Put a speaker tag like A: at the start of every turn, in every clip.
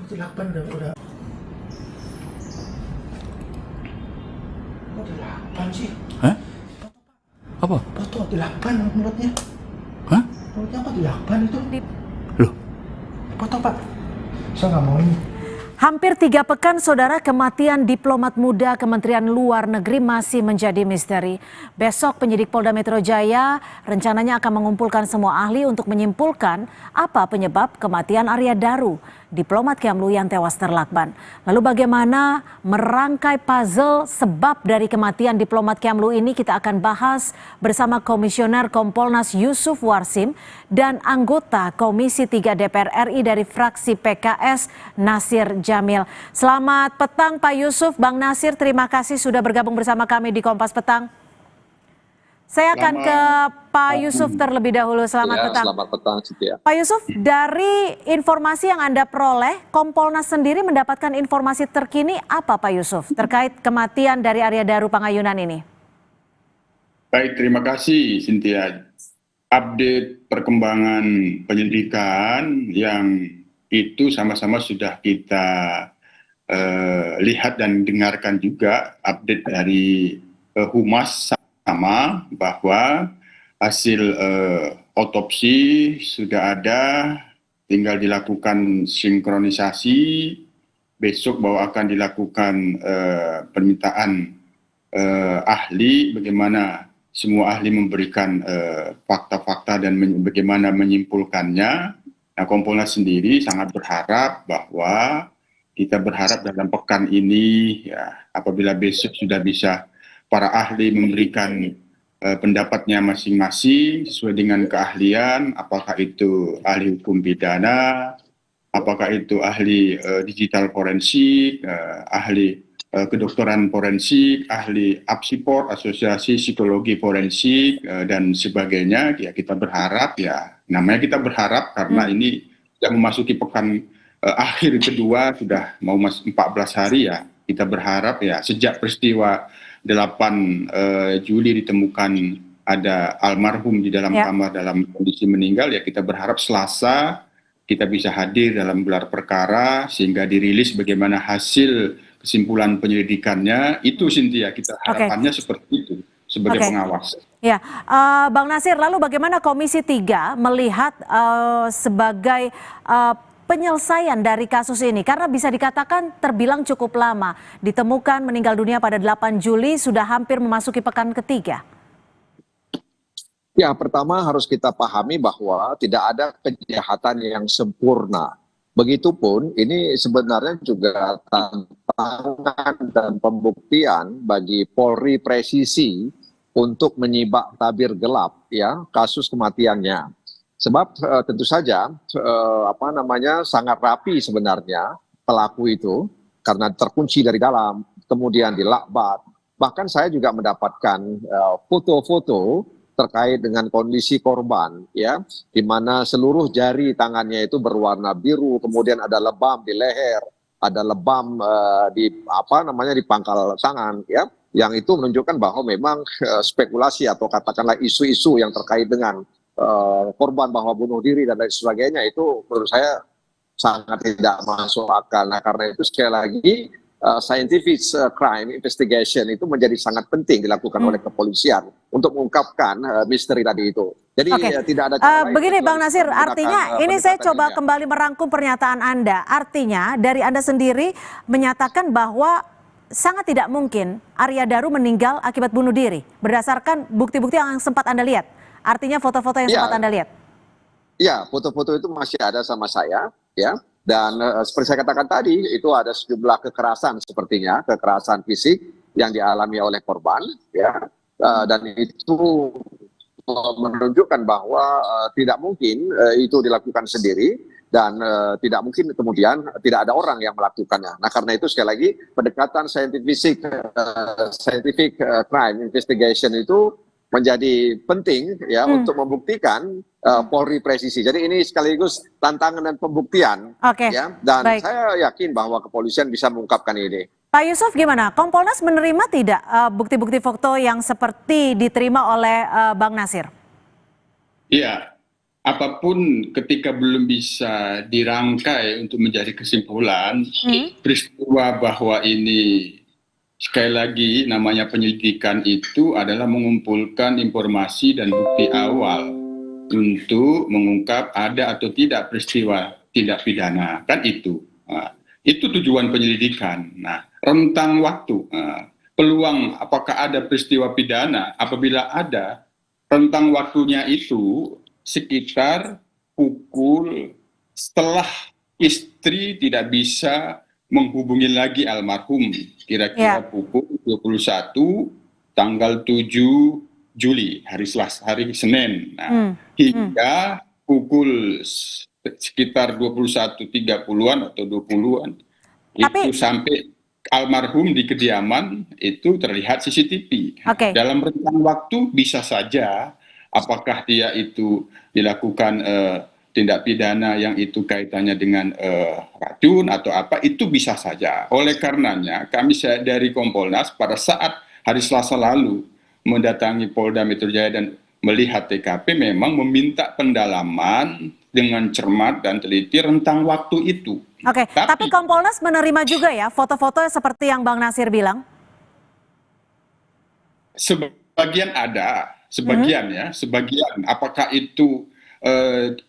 A: 8 udah. Kok 8 sih?
B: Hah? Apa?
A: Foto 8 mulutnya.
B: Hah?
A: Mulutnya kok 8 itu?
B: Loh?
A: Foto Pak. Saya nggak mau ini.
C: Hampir 3 pekan, saudara, kematian diplomat muda Kementerian Luar Negeri masih menjadi misteri. Besok penyidik Polda Metro Jaya rencananya akan mengumpulkan semua ahli untuk menyimpulkan apa penyebab kematian Arya Daru, diplomat Kemlu yang tewas terlakban. Lalu bagaimana merangkai puzzle sebab dari kematian diplomat Kemlu ini, kita akan bahas bersama Komisioner Kompolnas Yusuf Warsim dan anggota Komisi 3 DPR RI dari fraksi PKS Nasir Jamil. Selamat petang Pak Yusuf, Bang Nasir, terima kasih sudah bergabung bersama kami di Kompas Petang. Saya akan ke Pak Yusuf terlebih dahulu. Selamat petang.
D: Selamat petang, Cynthia.
C: Pak Yusuf, dari informasi yang Anda peroleh, Kompolnas sendiri mendapatkan informasi terkini apa Pak Yusuf terkait kematian dari Arya Daru Pangayunan ini?
D: Baik, terima kasih, Cynthia. Update perkembangan penyelidikan yang itu sama-sama sudah kita lihat dan dengarkan juga update dari Humas sama bahwa hasil otopsi sudah ada, tinggal dilakukan sinkronisasi. Besok bahwa akan dilakukan permintaan ahli, bagaimana semua ahli memberikan fakta-fakta dan bagaimana menyimpulkannya. Nah, Kompolnas sendiri sangat berharap bahwa kita berharap dalam pekan ini, ya, apabila besok sudah bisa para ahli memberikan pendapatnya masing-masing sesuai dengan keahlian, apakah itu ahli hukum pidana, apakah itu ahli digital forensik, ahli kedokteran forensik, ahli APSIPOR, Asosiasi Psikologi Forensik, dan sebagainya. Ya, kita berharap, ya namanya kita berharap karena ini sudah memasuki pekan akhir kedua, sudah mau 14 hari ya. Kita berharap ya sejak peristiwa 8 Juli ditemukan ada almarhum di dalam kamar dalam kondisi meninggal, ya kita berharap Selasa kita bisa hadir dalam gelar perkara sehingga dirilis bagaimana hasil kesimpulan penyelidikannya. Itu, Cynthia, kita harapannya seperti itu sebagai pengawas.
C: Ya, Bang Nasir, lalu bagaimana Komisi 3 melihat sebagai penyelesaian dari kasus ini? Karena bisa dikatakan terbilang cukup lama. Ditemukan meninggal dunia pada 8 Juli, sudah hampir memasuki pekan ketiga.
E: Ya, pertama harus kita pahami bahwa tidak ada kejahatan yang sempurna. Begitupun ini sebenarnya juga tantangan dan pembuktian bagi Polri presisi untuk menyibak tabir gelap ya kasus kematiannya. Sebab tentu saja sangat rapi sebenarnya pelaku itu karena terkunci dari dalam, kemudian dilakbat. Bahkan saya juga mendapatkan foto-foto terkait dengan kondisi korban, ya, di mana seluruh jari tangannya itu berwarna biru, kemudian ada lebam di leher, ada lebam di pangkal tangan, ya, yang itu menunjukkan bahwa memang spekulasi atau katakanlah isu-isu yang terkait dengan korban bahwa bunuh diri dan lain sebagainya itu menurut saya sangat tidak masuk akal. Nah, karena itu sekali lagi scientific crime investigation itu menjadi sangat penting dilakukan oleh kepolisian untuk mengungkapkan misteri tadi itu. Jadi tidak ada cara lain.
C: Begini Bang Nasir, artinya ini saya coba kembali merangkum pernyataan Anda. Artinya dari Anda sendiri menyatakan bahwa sangat tidak mungkin Arya Daru meninggal akibat bunuh diri berdasarkan bukti-bukti yang sempat Anda lihat. Artinya foto-foto yang sempat Anda lihat.
E: Ya, foto-foto itu masih ada sama saya, ya. Dan seperti saya katakan tadi, itu ada sejumlah kekerasan sepertinya, kekerasan fisik yang dialami oleh korban, ya. Dan itu menunjukkan bahwa tidak mungkin itu dilakukan sendiri dan tidak mungkin kemudian tidak ada orang yang melakukannya. Nah, karena itu sekali lagi pendekatan scientific crime investigation itu menjadi penting ya untuk membuktikan Polri presisi. Jadi ini sekaligus tantangan dan pembuktian ya, dan saya yakin bahwa kepolisian bisa mengungkapkan ini.
C: Pak Yusuf, gimana? Kompolnas menerima tidak bukti-bukti foto yang seperti diterima oleh Bang Nasir?
D: Iya, apapun ketika belum bisa dirangkai untuk menjadi kesimpulan, peristiwa bahwa ini sekali lagi namanya penyelidikan itu adalah mengumpulkan informasi dan bukti awal untuk mengungkap ada atau tidak peristiwa tindak pidana, kan itu. Itu tujuan penyelidikan. Nah, rentang waktu, peluang apakah ada peristiwa pidana, apabila ada, rentang waktunya itu sekitar pukul setelah istri tidak bisa menghubungi lagi almarhum, kira-kira pukul 21 tanggal 7 Juli, hari Selasa, hari Senin. Nah, hingga pukul sekitar 21.30-an atau 20-an. Itu sampai almarhum di kediaman itu terlihat CCTV. Dalam rentang waktu bisa saja apakah dia itu dilakukan tindak pidana yang itu kaitannya dengan racun atau apa, itu bisa saja. Oleh karenanya kami dari Kompolnas pada saat hari Selasa lalu mendatangi Polda Metro Jaya dan melihat TKP memang meminta pendalaman dengan cermat dan teliti rentang waktu itu.
C: Tapi Kompolnas menerima juga ya foto-foto seperti yang Bang Nasir bilang?
D: Sebagian ada, sebagian sebagian. Apakah itu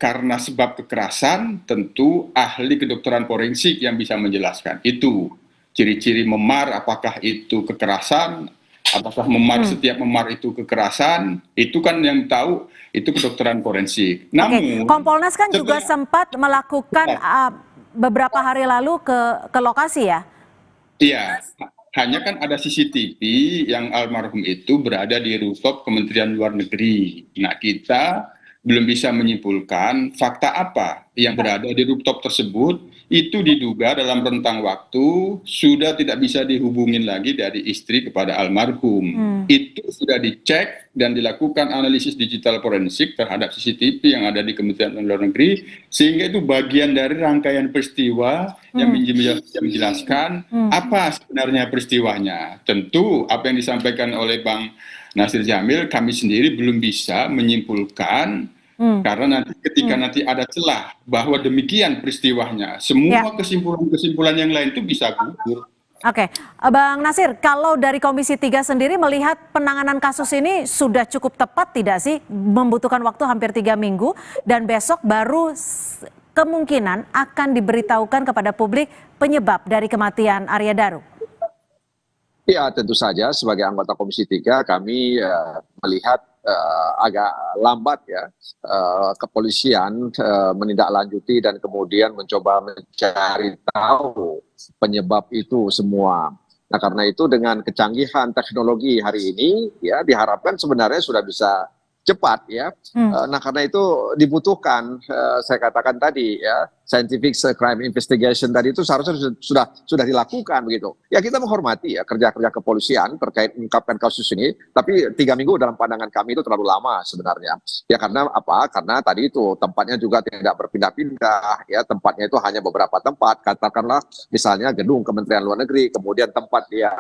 D: karena sebab kekerasan, tentu ahli kedokteran forensik yang bisa menjelaskan. Itu ciri-ciri memar, apakah itu kekerasan, apakah setiap memar itu kekerasan, itu kan yang tahu itu kedokteran forensik. Namun
C: Kompolnas kan juga sempat melakukan beberapa hari lalu ke lokasi ya?
D: Iya, hanya kan ada CCTV yang almarhum itu berada di rooftop Kementerian Luar Negeri. Nah, kita belum bisa menyimpulkan fakta apa yang berada di rooftop tersebut. Itu diduga dalam rentang waktu sudah tidak bisa dihubungin lagi dari istri kepada almarhum. Itu sudah dicek dan dilakukan analisis digital forensik terhadap CCTV yang ada di Kementerian Luar Negeri, sehingga itu bagian dari rangkaian peristiwa yang menjelaskan apa sebenarnya peristiwanya. Tentu apa yang disampaikan oleh Bang Nasir Jamil, kami sendiri belum bisa menyimpulkan. Karena nanti ketika nanti ada celah bahwa demikian peristiwanya, semua kesimpulan-kesimpulan yang lain itu bisa gugur.
C: Bang Nasir, kalau dari Komisi 3 sendiri melihat penanganan kasus ini sudah cukup tepat tidak sih? Membutuhkan waktu hampir 3 minggu dan besok baru kemungkinan akan diberitahukan kepada publik penyebab dari kematian Arya Daru.
E: Ya, tentu saja sebagai anggota Komisi 3 kami melihat agak lambat ya kepolisian menindaklanjuti dan kemudian mencoba mencari tahu penyebab itu semua. Nah, karena itu dengan kecanggihan teknologi hari ini ya diharapkan sebenarnya sudah bisa cepat ya. Nah, karena itu dibutuhkan saya katakan tadi ya, scientific crime investigation tadi itu seharusnya sudah dilakukan begitu. Ya, kita menghormati ya kerja-kerja kepolisian terkait mengungkapkan kasus ini, tapi 3 minggu dalam pandangan kami itu terlalu lama sebenarnya. Ya, karena apa? Karena tadi itu tempatnya juga tidak berpindah-pindah ya, tempatnya itu hanya beberapa tempat, katakanlah misalnya gedung Kementerian Luar Negeri, kemudian tempat dia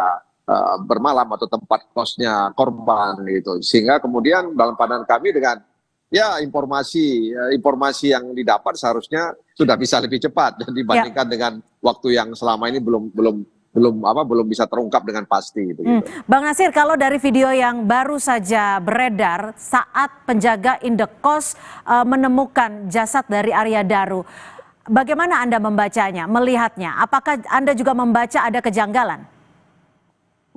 E: bermalam atau tempat kosnya korban gitu, sehingga kemudian dalam pandangan kami dengan ya informasi yang didapat seharusnya sudah bisa lebih cepat dibandingkan dengan waktu yang selama ini belum bisa terungkap dengan pasti gitu.
C: Bang Nasir, kalau dari video yang baru saja beredar saat penjaga indekos menemukan jasad dari Arya Daru, bagaimana Anda membacanya, melihatnya? Apakah Anda juga membaca ada kejanggalan?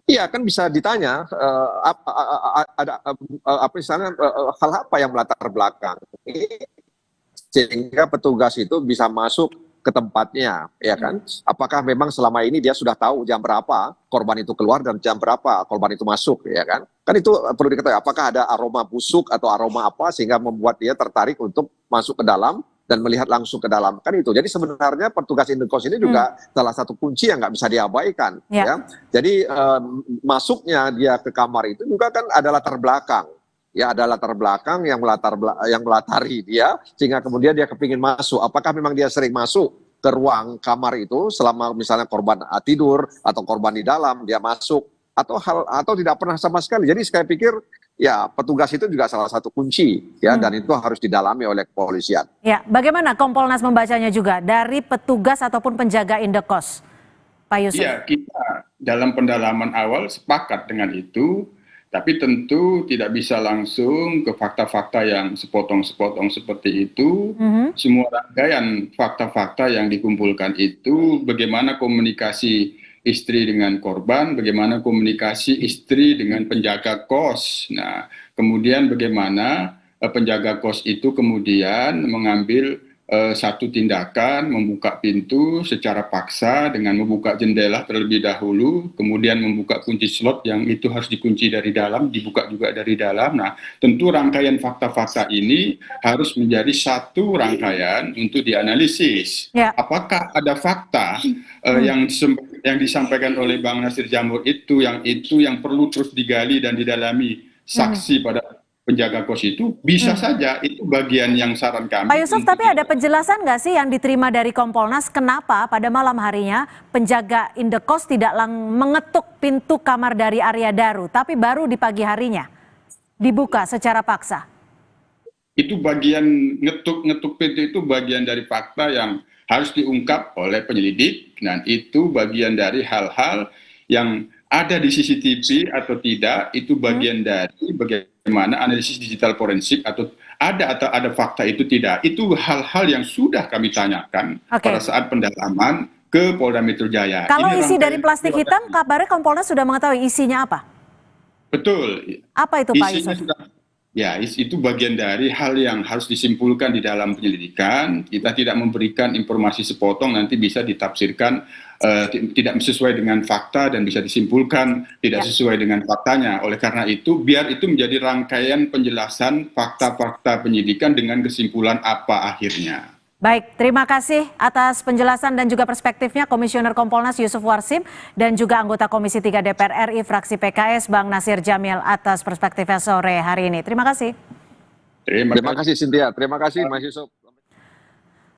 E: Iya, kan bisa ditanya misalnya hal apa yang melatar belakang sehingga petugas itu bisa masuk ke tempatnya, ya kan? Apakah memang selama ini dia sudah tahu jam berapa korban itu keluar dan jam berapa korban itu masuk, ya kan? Kan itu perlu diketahui. Apakah ada aroma busuk atau aroma apa sehingga membuat dia tertarik untuk masuk ke dalam dan melihat langsung ke dalam, kan itu. Jadi sebenarnya petugas indekos ini juga salah satu kunci yang nggak bisa diabaikan. Ya. Jadi masuknya dia ke kamar itu juga kan ada latar belakang. Ya, ada latar belakang yang melatari dia sehingga kemudian dia kepingin masuk. Apakah memang dia sering masuk ke ruang kamar itu selama misalnya korban tidur atau korban di dalam dia masuk atau tidak pernah sama sekali. Jadi saya pikir ya petugas itu juga salah satu kunci ya, dan itu harus didalami oleh kepolisian.
C: Ya, bagaimana Kompolnas membacanya juga dari petugas ataupun penjaga indekos, Pak Yusuf?
D: Iya, kita dalam pendalaman awal sepakat dengan itu, tapi tentu tidak bisa langsung ke fakta-fakta yang sepotong-sepotong seperti itu. Semua rangkaian fakta-fakta yang dikumpulkan itu, bagaimana komunikasi istri dengan korban, bagaimana komunikasi istri dengan penjaga kos. Nah, kemudian bagaimana penjaga kos itu kemudian mengambil satu tindakan membuka pintu secara paksa dengan membuka jendela terlebih dahulu, kemudian membuka kunci slot yang itu harus dikunci dari dalam, dibuka juga dari dalam. Nah, tentu rangkaian fakta-fakta ini harus menjadi satu rangkaian untuk dianalisis.
C: Ya.
D: Apakah ada fakta yang disampaikan oleh Bang Nasir Jamur itu yang perlu terus digali dan didalami saksi pada penjaga kos itu, bisa saja itu bagian yang saran kami.
C: Pak Yusuf, tapi ada penjelasan nggak sih yang diterima dari Kompolnas kenapa pada malam harinya penjaga indekos tidak mengetuk pintu kamar dari Arya Daru, tapi baru di pagi harinya dibuka secara paksa?
D: Itu bagian ngetuk pintu, itu bagian dari fakta yang harus diungkap oleh penyelidik, dan itu bagian dari hal-hal yang ada di CCTV atau tidak, itu bagian dari bagaimana analisis digital forensik atau ada fakta itu tidak. Itu hal-hal yang sudah kami tanyakan pada saat pendalaman ke Polda Metro Jaya.
C: Kalau isi dari plastik hitam, kabarnya Kompolnas sudah mengetahui isinya apa?
D: Betul.
C: Apa itu Pak Yusuf?
D: Itu bagian dari hal yang harus disimpulkan di dalam penyelidikan. Kita tidak memberikan informasi sepotong, nanti bisa ditafsirkan tidak sesuai dengan fakta dan bisa disimpulkan tidak sesuai dengan faktanya. Oleh karena itu, biar itu menjadi rangkaian penjelasan fakta-fakta penyidikan dengan kesimpulan apa akhirnya.
C: Baik, terima kasih atas penjelasan dan juga perspektifnya Komisioner Kompolnas Yusuf Warsim dan juga anggota Komisi 3 DPR RI fraksi PKS Bang Nasir Jamil atas perspektifnya sore hari ini. Terima kasih.
E: Terima kasih Cynthia, terima kasih Mas Yusuf.